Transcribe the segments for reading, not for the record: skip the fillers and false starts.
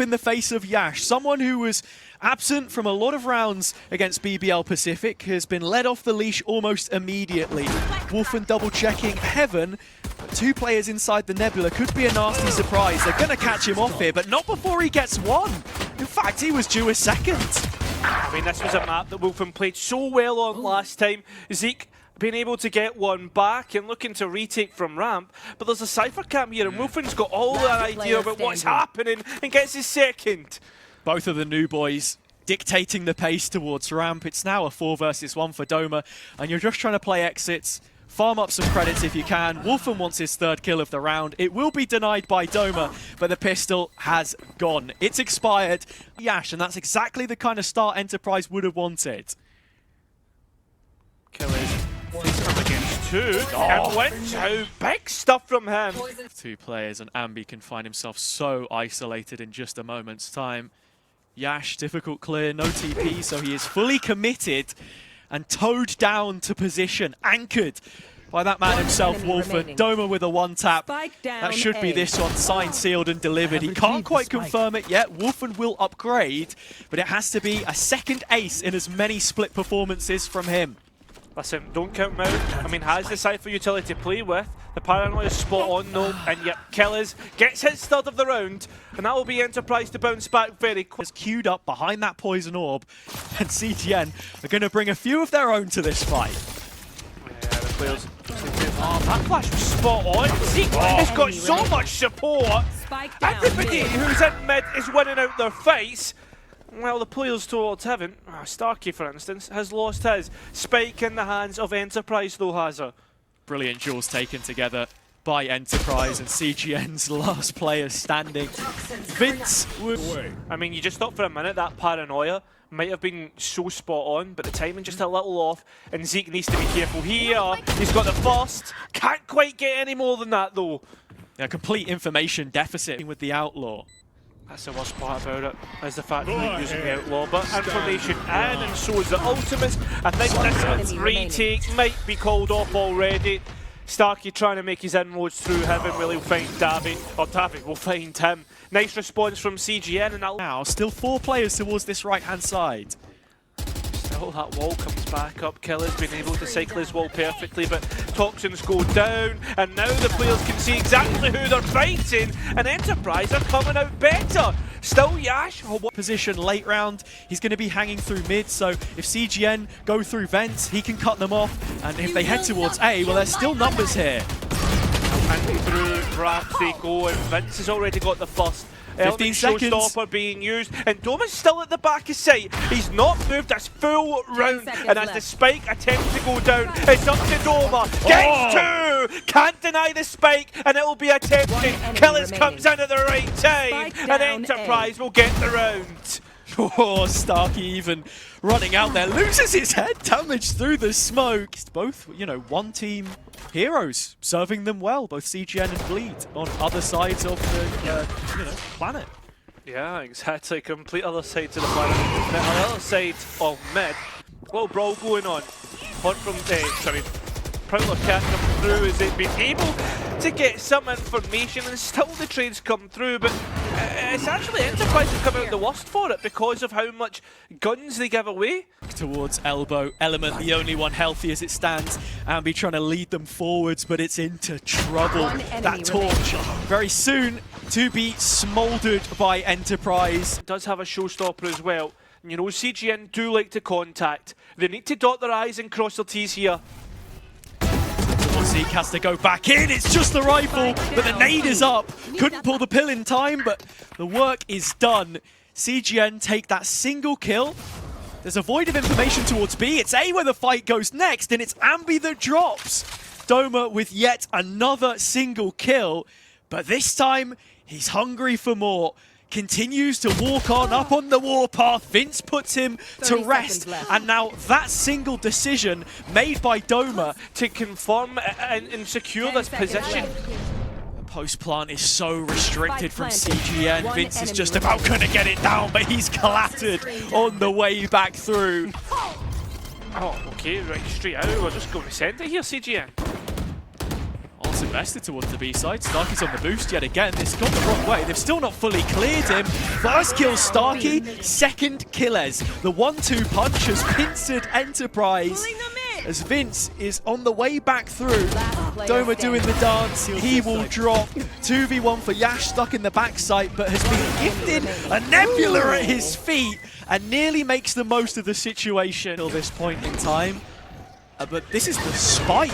in the face of Yash, someone who was absent from a lot of rounds against BBL Pacific, has been let off the leash almost immediately. Wolfen double-checking Heaven. Two players inside the Nebula could be a nasty surprise. They're going to catch him off here, but not before he gets one. In fact, he was due a second. I mean, this was a map that Wolfen played so well on last time. Zeke being able to get one back and looking to retake from ramp, but there's a Cypher camp here and Wolfen's got all that idea about what's happening and gets his second. Both of the new boys dictating the pace towards ramp. It's now a 4 versus 1 for Doma, and you're just trying to play exits, farm up some credits if you can. Wolfen wants his third kill of the round. It will be denied by Doma, but the pistol has gone. It's expired. Yash, and that's exactly the kind of start Enterprise would have wanted. Killers. He's come against two. And went out. Big stuff from him. Two players, and Ambi can find himself so isolated in just a moment's time. Yash, difficult clear, no TP, so he is fully committed and towed down to position, anchored by that man himself, Wolfen. Doma with a one-tap. That should be this one, signed, sealed, and delivered. He can't quite confirm it yet. Wolfen will upgrade, but it has to be a second ace in as many split performances from him. Listen, don't count him out. I mean, has the Cypher utility to play with. The paranoia is spot on though, and yet Killers gets his third of the round, and that will be Enterprise to bounce back very quick. It's queued up behind that poison orb, and CGN are going to bring a few of their own to this fight. Yeah, the players. Oh, that flash was spot on. Zeke has got so much support. Everybody who's in mid is winning out their fights. Well, the players towards Heaven, Starkey for instance, has lost his. Spike in the hands of Enterprise though, has her. Brilliant duels taken together by Enterprise, and CGN's last player standing. Vince would... I mean, you just thought for a minute that paranoia might have been so spot on, but the timing just a little off, and Zeke needs to be careful here. He's got the first. Can't quite get any more than that though. A complete information deficit with the Outlaw. That's the worst part about it, is the fact that they're using the Outlaw, but information in, and so is the Ultimates. I think this retake might be called off already. Starkey trying to make his inroads through Heaven. Will he find Davy? Or Davy will find him. Nice response from CGN, and now still 4 players towards this right-hand side. Still that wall comes back up. Killer's been able to cycle his wall perfectly, but toxins go down, and now the players can see exactly who they're fighting, and Enterprise are coming out better. Still Yash. Position late round, he's going to be hanging through mid, so if CGN go through vents, he can cut them off, and if they head towards A, well, there's still numbers here. And through Wrath they go, and Vince has already got the first. 15 seconds. Showstopper being used, and Doma's still at the back of sight. He's not moved this full round, and as the spike attempts to go down, it's up to Doma. Gets two! Can't deny the spike, and it will be attempted. Killers comes in at the right time, and Enterprise will get the round. Oh, Starkey even running out there, loses his head, damage through the smoke. Both, you know, one team heroes, serving them well, both CGN and Bleed on other sides of the planet. Yeah, exactly. Complete other side to the planet. On the other side of mid, little brawl going on. Hunt from Prowler can't come through as they've been able to get some information, and still the trades come through, but it's actually Enterprise have come out the worst for it because of how much guns they give away. Towards elbow, Element the only one healthy as it stands, Ambi trying to lead them forwards, but it's into trouble. That torch very soon to be smoldered by Enterprise. It does have a showstopper as well. You know, CGN do like to contact. They need to dot their I's and cross their T's here. Zeke has to go back in, it's just the rifle, but the nade is up. Couldn't pull the pill in time, but the work is done. CGN take that single kill. There's a void of information towards B. It's A where the fight goes next, and it's Ambi that drops. Doma with yet another single kill, but this time he's hungry for more. Continues to walk on up on the warpath. Vince puts him to rest, and now that single decision made by Doma to confirm and secure this position. The post plant is so restricted from CGN. Vince is just about going to get it down, but he's collapsed on the way back through. Oh, okay, right, straight out. We're just going to send it here, CGN. Also invested towards the B side. Starkey's on the boost yet again. It's gone the wrong way. They've still not fully cleared him. First kill Starkey, second Killes. The 1-2 punch has pincered Enterprise. As Vince is on the way back through. Doma doing the dance. He will drop. 2v1 for Yash, stuck in the backside, but has been gifted a nebula at his feet and nearly makes the most of the situation till this point in time. But this is the spike.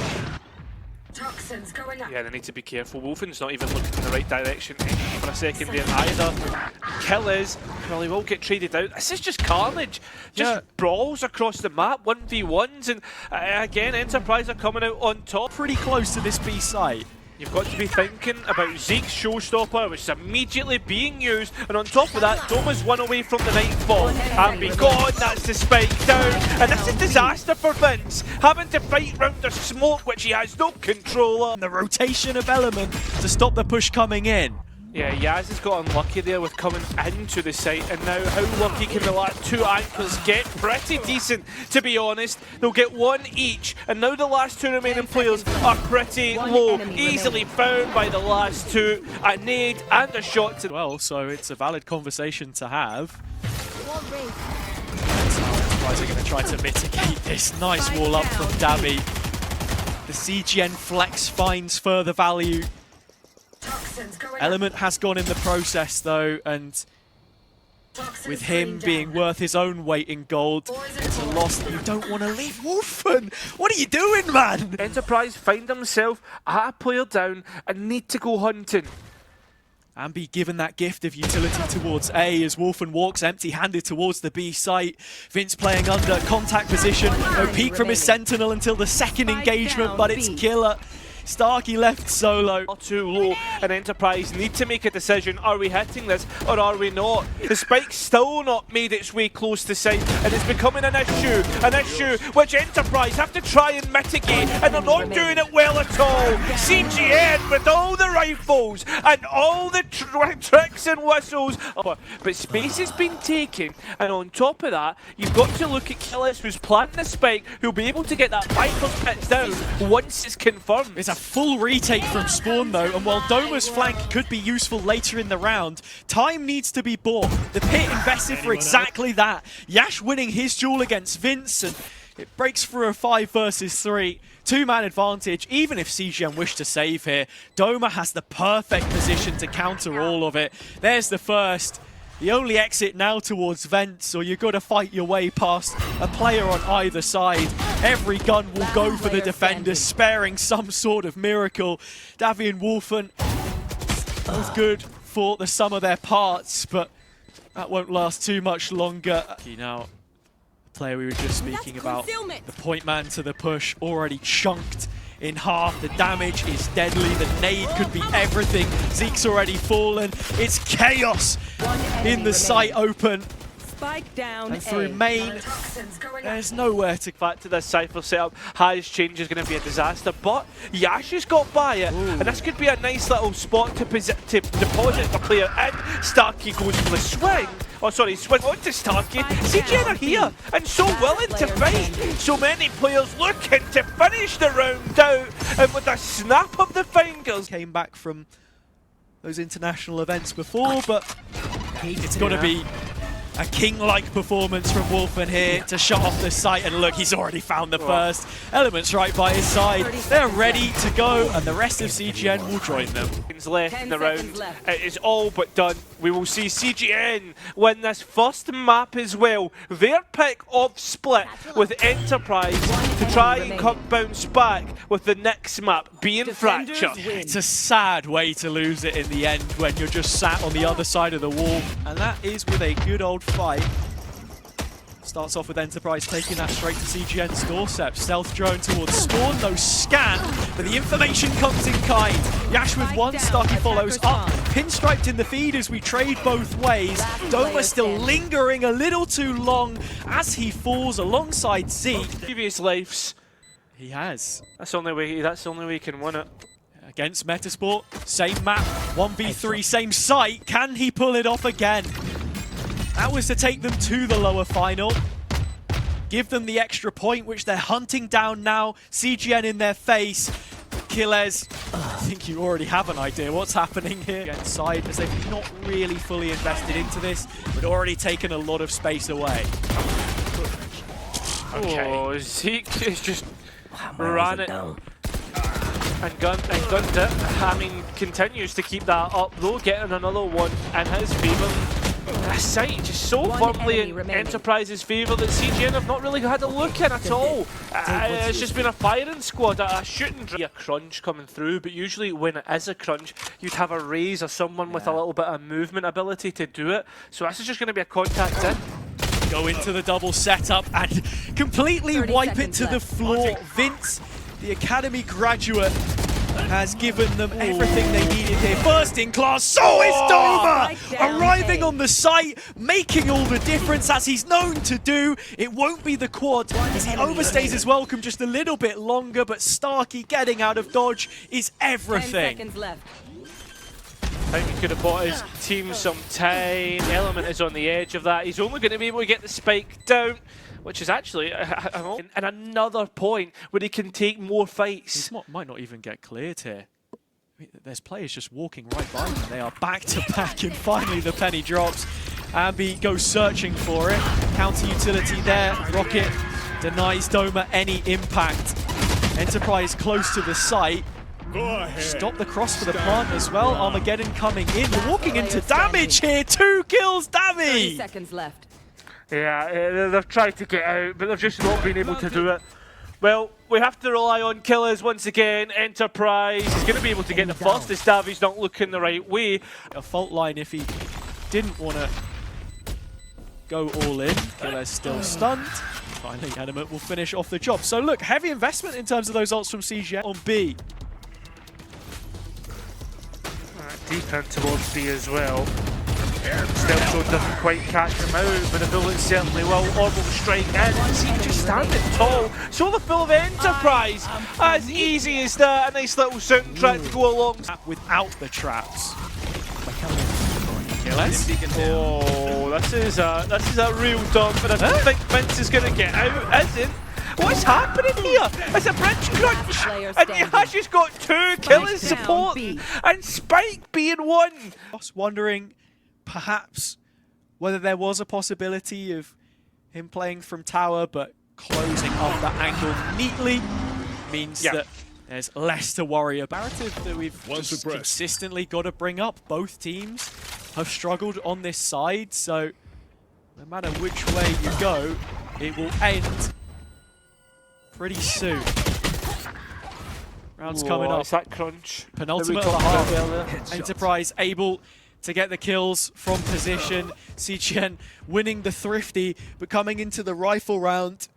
Toxins going up. Yeah, they need to be careful. Wolfen's not even looking in the right direction for a second there either. Killes, well, he will get traded out. This is just carnage. Just brawls across the map, 1v1s, and again, Enterprise are coming out on top. Pretty close to this B site. You've got to be thinking about Zeke's showstopper, which is immediately being used, and on top of that, Doma's one away from the nightfall. And be gone, that's the spike down. And this is disaster for Vince, having to fight round the smoke, which he has no control of. The rotation of Element to stop the push coming in. Yeah, Yaz has got unlucky there with coming into the site, and now how lucky can the last two anchors get? Pretty decent, to be honest. They'll get one each, and now the last two remaining players are pretty low. Easily found by the last two. A nade and a shot to... Well, so it's a valid conversation to have. Enterprise are going to try to mitigate this. Nice wall up from Davi. The CGN flex finds further value. Element has gone in the process though, and with him being worth his own weight in gold, it's a loss that you don't want to leave. Wolfen, what are you doing, man? Enterprise find themselves at a player down and need to go hunting. And be given that gift of utility towards A as Wolfen walks empty-handed towards the B site. Vince playing under contact position. No peek from his Sentinel until the second engagement, but it's killer. Starkey left solo. Too low, and Enterprise need to make a decision. Are we hitting this or are we not? The spike's still not made its way close to site, and it's becoming an issue which Enterprise have to try and mitigate, and they're not doing it well at all. CGN with all the rifles and all the tricks and whistles, but space has been taken, and on top of that, you've got to look at Killes, who's planting the spike, who'll be able to get that Viper's pit down once it's confirmed. It's a full retake from Spawn though, and while Doma's flank could be useful later in the round, time needs to be bought. The pit invested for exactly that. Yash winning his duel against Vince, and it breaks through a 5 versus 3. Two-man advantage, even if CGN wish to save here. Doma has the perfect position to counter all of it. There's the first. The only exit now towards Vents, or you've got to fight your way past a player on either side. Every gun will go for the defenders, sparing some sort of miracle. Davi and Wolfen, both good for the sum of their parts, but that won't last too much longer. Now, the player we were just speaking about, the point man to the push, already chunked in half. The damage is deadly. The nade could be everything. Zeke's already fallen. It's chaos in the site open. Spike down And through main, there's nowhere to... Back to the Cypher setup, High's change is going to be a disaster, but Yash has got by it, and this could be a nice little spot to deposit the player in. Starkey goes for the swing. Oh, sorry, swing onto Starkey. CGN are here and so willing to fight. So many players looking to finish the round out, and with a snap of the fingers. Came back from those international events before, but it's got to be a king-like performance from Wolfen here to shut off the site, and look, he's already found the first. Element's right by his side. They're ready to go, and the rest of CGN will join them. Left in the round. It is all but done. We will see CGN win this first map as well. Their pick of split with Enterprise to try and bounce back with the next map being Fracture. It's a sad way to lose it in the end when you're just sat on the other side of the wall, and that is with a good old fight. Starts off with Enterprise taking that straight to CGN's doorstep. Stealth drone towards Spawn, no scan, but the information comes in kind. Yash with one, Starkey follows up. Pinstriped in the feed as we trade both ways. Doma still lingering a little too long as he falls alongside Zeke. Previous lives. He has. That's the only way he can win it. Against Metasport, same map, 1v3, same site. Can he pull it off again? That was to take them to the lower final. Give them the extra point, which they're hunting down now. CGN in their face. Killes, I think you already have an idea what's happening here. Inside, as they've not really fully invested into this, but already taken a lot of space away. Okay. Oh, Zeke is just ran it and gunned it. I mean, continues to keep that up though, getting another one in his favour. This site just so firmly in Enterprise's favour that CGN have not really had a look in at all. It's just been a firing squad, a shooting a crunch coming through, but usually when it is a crunch, you'd have a raise or someone with a little bit of movement ability to do it. So this is just going to be a contact in. Go into the double setup and completely wipe it to the floor. Vince, the Academy graduate, has given them everything they needed here. First in class, so is Doma! Arriving on the site, making all the difference as he's known to do. It won't be the quad as he overstays his welcome just a little bit longer, but Starkey getting out of dodge is everything. 10 seconds left. I think he could have bought his team some time. Element is on the edge of that. He's only going to be able to get the spike down, which is actually and another point where he can take more fights. He might not even get cleared here. I mean, there's players just walking right by them. They are back to back, and finally the penny drops. Ambi goes searching for it. Counter utility there. Rocket denies Doma any impact. Enterprise close to the site. Stop the cross for the plant as well. Armageddon coming in. We're walking into damage here. 2 kills, 30 Dammy! seconds left. Yeah, they've tried to get out, but they've just not been able to do it. Well, we have to rely on killers once again. Enterprise is going to be able to get the first as Davi's not looking the right way. A fault line if he didn't want to go all in. Killer's still stunned. Finally, Animate will finish off the job. So look, heavy investment in terms of those ults from CGN on B. Deep in towards B as well. Stealth Zone doesn't quite catch him out, but the bullet certainly will. Orbital strike in. See, just standing tall. So the full of Enterprise. As easy as that. A nice little soundtrack to go along. Without the traps. Oh, this is a real dump, and I don't think Vince is going to get out, isn't? What's happening here? It's a bridge crunch, and he has just got 2 killing support, and Spike being 1. I was wondering, perhaps, whether there was a possibility of him playing from tower, but closing up that angle neatly means that there's less to worry about. Narrative that we've just consistently got to bring up. Both teams have struggled on this side, so no matter which way you go, it will end pretty soon. Rounds coming up. It's that crunch. Penultimate of the half. Enterprise able to get the kills from position. CGN winning the Thrifty, but coming into the rifle round,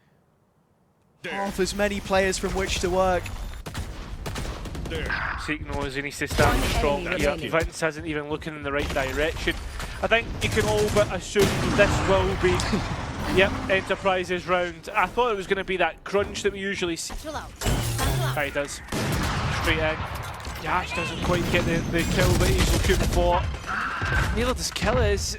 half as many players from which to work. Seek knows he needs to stand strong here. Vince isn't even looking in the right direction. I think you can all but assume this will be Enterprise's round. I thought it was going to be that crunch that we usually see. He does. Straight in. Yash doesn't quite get the kill that he's looking for. Neither does Killers.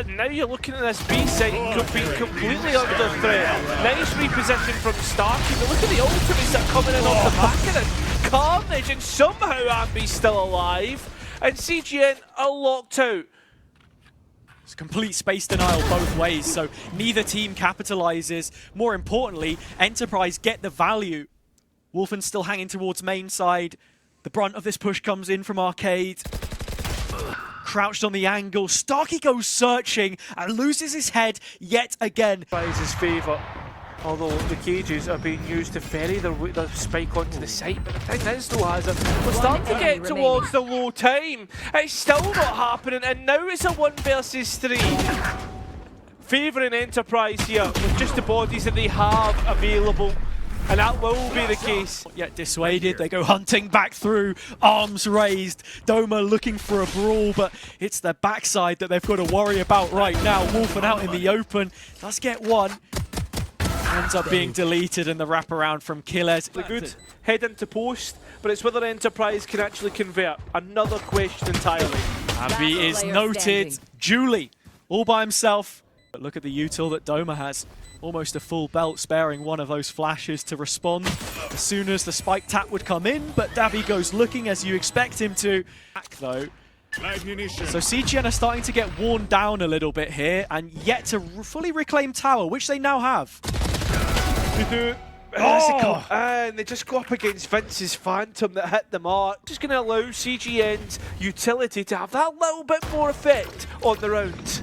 Now you're looking at this B site, could be completely under threat. Nice reposition from Starkey, but look at the ultimates that are coming in off the back of this. Carnage, and somehow Ambi's still alive, and CGN are locked out. It's complete space denial both ways, so neither team capitalizes. More importantly, Enterprise get the value. Wolfen still hanging towards main side. The brunt of this push comes in from Arcade. Crouched on the angle. Starkey goes searching and loses his head yet again. His favour, although the cages are being used to ferry the spike onto the site. But the thing is though, we're starting to get towards the low time. It's still not happening, and now it's a 1 versus 3. Favouring Enterprise here with just the bodies that they have available. And that will be the case. Yet dissuaded, they go hunting back through, arms raised. Doma looking for a brawl, but it's their backside that they've got to worry about right now. Wolfen out in the open, does get one. Ends up being deleted in the wraparound from Killes. The good head into post, but it's whether Enterprise can actually convert. Another question entirely. Ambi is noted. Julie, all by himself. But look at the util that Doma has. Almost a full belt, sparing one of those flashes to respond as soon as the spike tap would come in, but Davi goes looking as you expect him to. Back though. So CGN are starting to get worn down a little bit here, and yet to fully reclaim tower, which they now have. They do. And they just go up against Vince's Phantom that hit the mark. Just going to allow CGN's utility to have that little bit more effect on the round.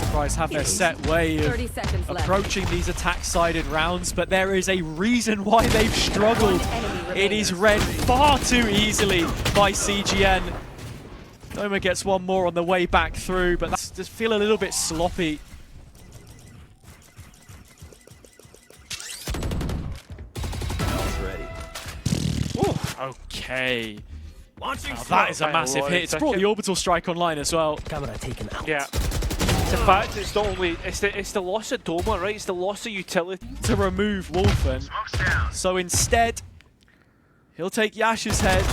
Enterprise have their set way of approaching these attack-sided rounds, but there is a reason why they've struggled. It is read far too easily by CGN. Doma gets one more on the way back through, but that's just feel a little bit sloppy. Okay. Now that is a massive hit. It's brought the orbital strike online as well. Camera taken out. Yeah. It's the fact it's not only it's the loss of Doma, right? It's the loss of utility to remove Wolfen. So instead, he'll take Yash's head.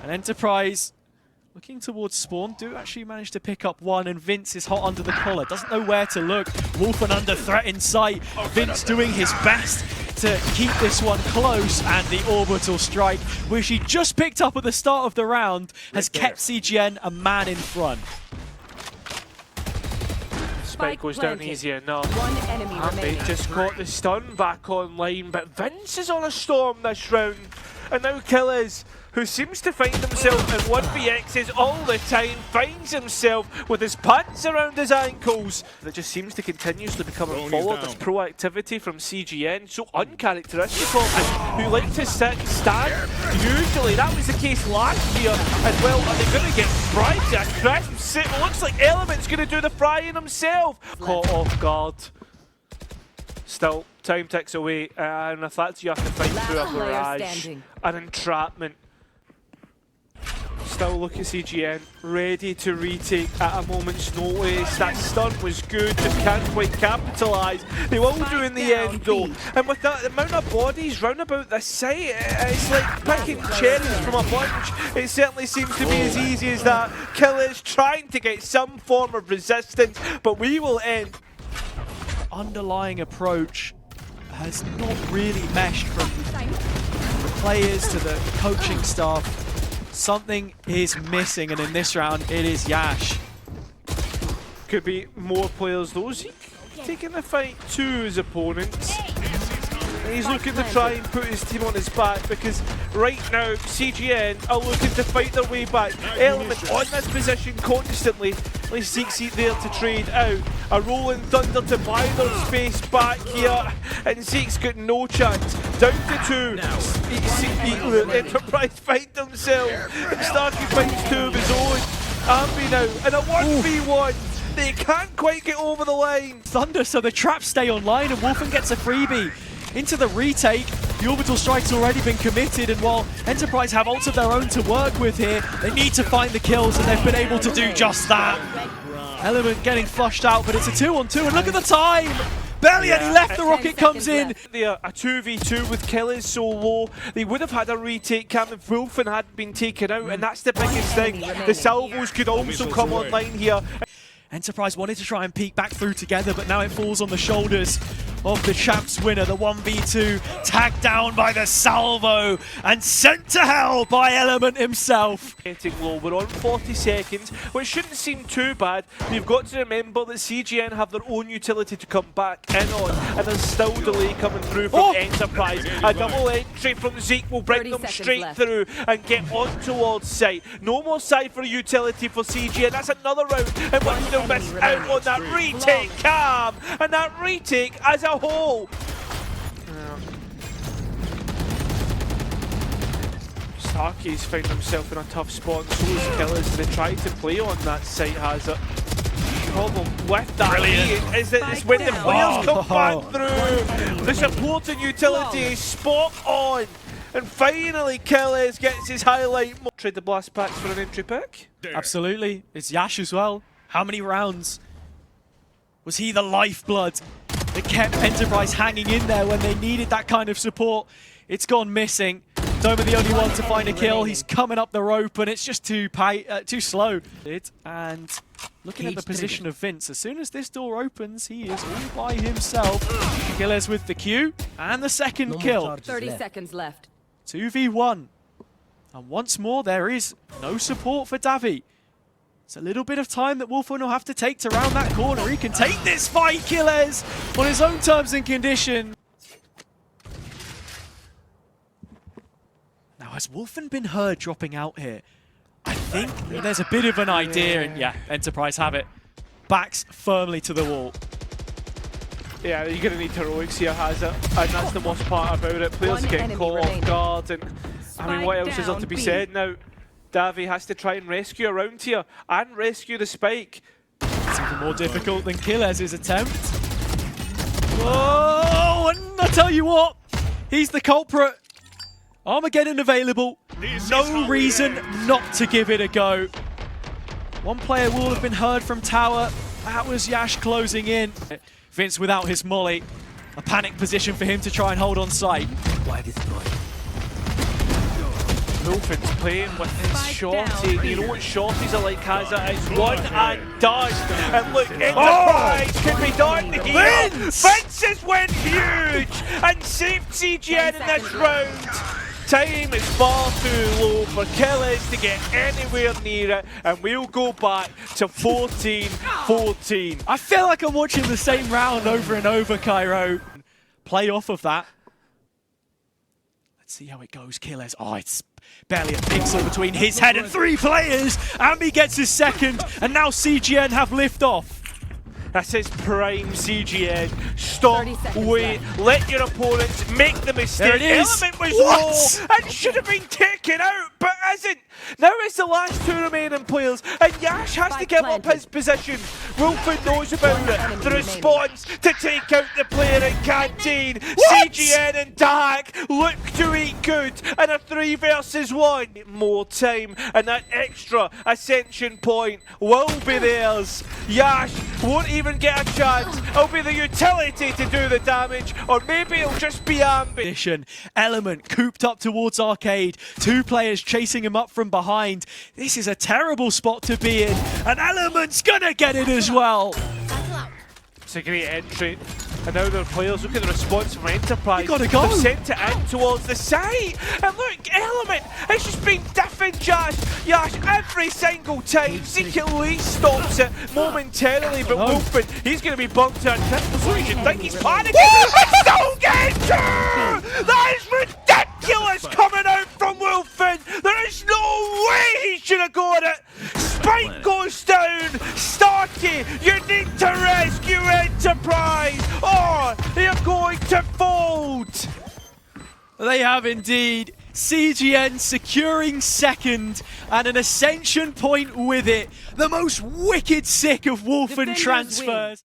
And Enterprise looking towards Spawn do actually manage to pick up one, and Vince is hot under the collar. Doesn't know where to look. Wolfen under threat in sight. Vince doing his best to keep this one close, and the orbital strike, which he just picked up at the start of the round, has kept CGN a man in front. Spike goes down easy enough. One enemy remaining. They just got the stun back online, but Vince is on a storm this round. And now Killers, who seems to find himself in 1vx's all the time, finds himself with his pants around his ankles. That just seems to continuously become a follow. This proactivity from CGN, so uncharacteristic of them, who like to sit and stand. Usually that was the case last year as well. Are they going to get fried to a crisp? It looks like Element's going to do the frying himself. Caught off guard. Still, time ticks away, and if that's you have to fight through a barrage, an entrapment. Still look at CGN, ready to retake at a moment's notice. That stun was good, just can't quite capitalise. They will do in the end though. And with that amount of bodies round about this site, it's like picking cherries from a bunch. It certainly seems to be as easy as that. Killers trying to get some form of resistance, but we will end. Underlying approach has not really meshed from the players to the coaching staff. Something is missing, and in this round it is Yash. Could be more players though. Zeke taking the fight to his opponents. He's looking to try and put his team on his back, because right now CGN are looking to fight their way back. Element on this position constantly. At least Zeke's there to trade out. A rolling thunder to buy their space back here, and Zeke's got no chance. Down to 2. Enterprise find himself. Starkey finds 2 of his own. Ambi now in a 1v1. They can't quite get over the line. Thunder, so the traps stay online, and Wolfen gets a freebie. Into the retake, the orbital strike's already been committed, and while Enterprise have ults of their own to work with here, they need to find the kills, and they've been able to do just that. Element getting flushed out, but it's a 2-on-2, and look at the time! Barely any left, the rocket comes in! They're a 2v2 with Killers so low. They would have had a retake cam if Wolfen hadn't been taken out, and that's the biggest thing. The salvos could also come online here. Enterprise wanted to try and peek back through together, but now it falls on the shoulders of the champs winner, the 1v2, tagged down by the salvo and sent to hell by Element himself. Getting low, we're on 40 seconds, which shouldn't seem too bad. You've got to remember that CGN have their own utility to come back in on, and there's still delay coming through from Enterprise. A double entry from Zeke will bring them straight through and get on towards site. No more Cypher utility for CGN. That's another round, and we're still missed out on that retake cam, and that retake as a whole. Starkey's found himself in a tough spot, and so is Killers. They try to play on that site hazard. The problem with that is that it's when the players come back through. The supporting utility is spot on. And finally Killers gets his highlight. Trade the blast packs for an entry pick. Absolutely. It's Yash as well. How many rounds? Was he the lifeblood that kept Enterprise hanging in there when they needed that kind of support? It's gone missing. Doma the only one to find a kill. He's coming up the rope, and it's just too slow. And looking at the position of Vince, as soon as this door opens, he is all by himself. Killers with the Q, and the second kill. 30 seconds left. 2v1. And once more, there is no support for Davi. It's a little bit of time that Wolfen will have to take to round that corner. He can take this fight, Killers, on his own terms and conditions. Now, has Wolfen been heard dropping out here? I think there's a bit of an idea, and yeah, Enterprise have it. Backs firmly to the wall. Yeah, you're going to need heroics here, has it? And that's the worst part about it. Players are getting caught off guard, and I mean, what else is there to be said now? Davi has to try and rescue around here and rescue the spike. It's even more difficult than Killers' attempt. Whoa! And I tell you what, he's the culprit. Armageddon available. No reason not to give it a go. One player will have been heard from tower. That was Yash closing in. Vince without his molly. A panic position for him to try and hold on site. Wolfen's playing with his shorty. You know what shorties are like, Hazza? It's one and done. And look, Enterprise can be done here. Vince has went huge and saved CGN in this round. Time is far too low for Killers to get anywhere near it, and we'll go back to 14-14. I feel like I'm watching the same round over and over, Cairo. Play off of that. Let's see how it goes, Killers. Oh, it's barely a pixel between his head and 3 players. Ambi gets his second, and now CGN have lift off. That's his prime CGN. Stop, wait, let your opponents make the mistake. There it is. Element was low and should have been taken out, but isn't. Now it's the last 2 remaining players, and Yash has to give up his position. Wolfen knows about it. The response to take out the player in Canteen. CGN and Dak look to eat good, and a 3 versus 1. More time, and that extra ascension point will be theirs. Yash won't even get a chance. It'll be the utility to do the damage, or maybe it'll just be Ambi. Element cooped up towards Arcade. 2 players chasing him up from behind. This is a terrible spot to be in, and Element's gonna get it as well. It's a great entry. And now their players, look at the response from Enterprise. You gotta go. They've sent it in towards the site. And look, Element, it's just been different, Yash every single time. Zeke at least stops it momentarily, but Wolfen, he's going to be bumped to a triple, so you should think he's panicking. It's still getting 2! That is ridiculous coming out from Wolfen. There is no way he should have got it. Spike goes down. Starkey, you need to rescue Enterprise, or they're going to fold. They have indeed. CGN securing second and an ascension point with it. The most wicked sick of Wolfen transfers.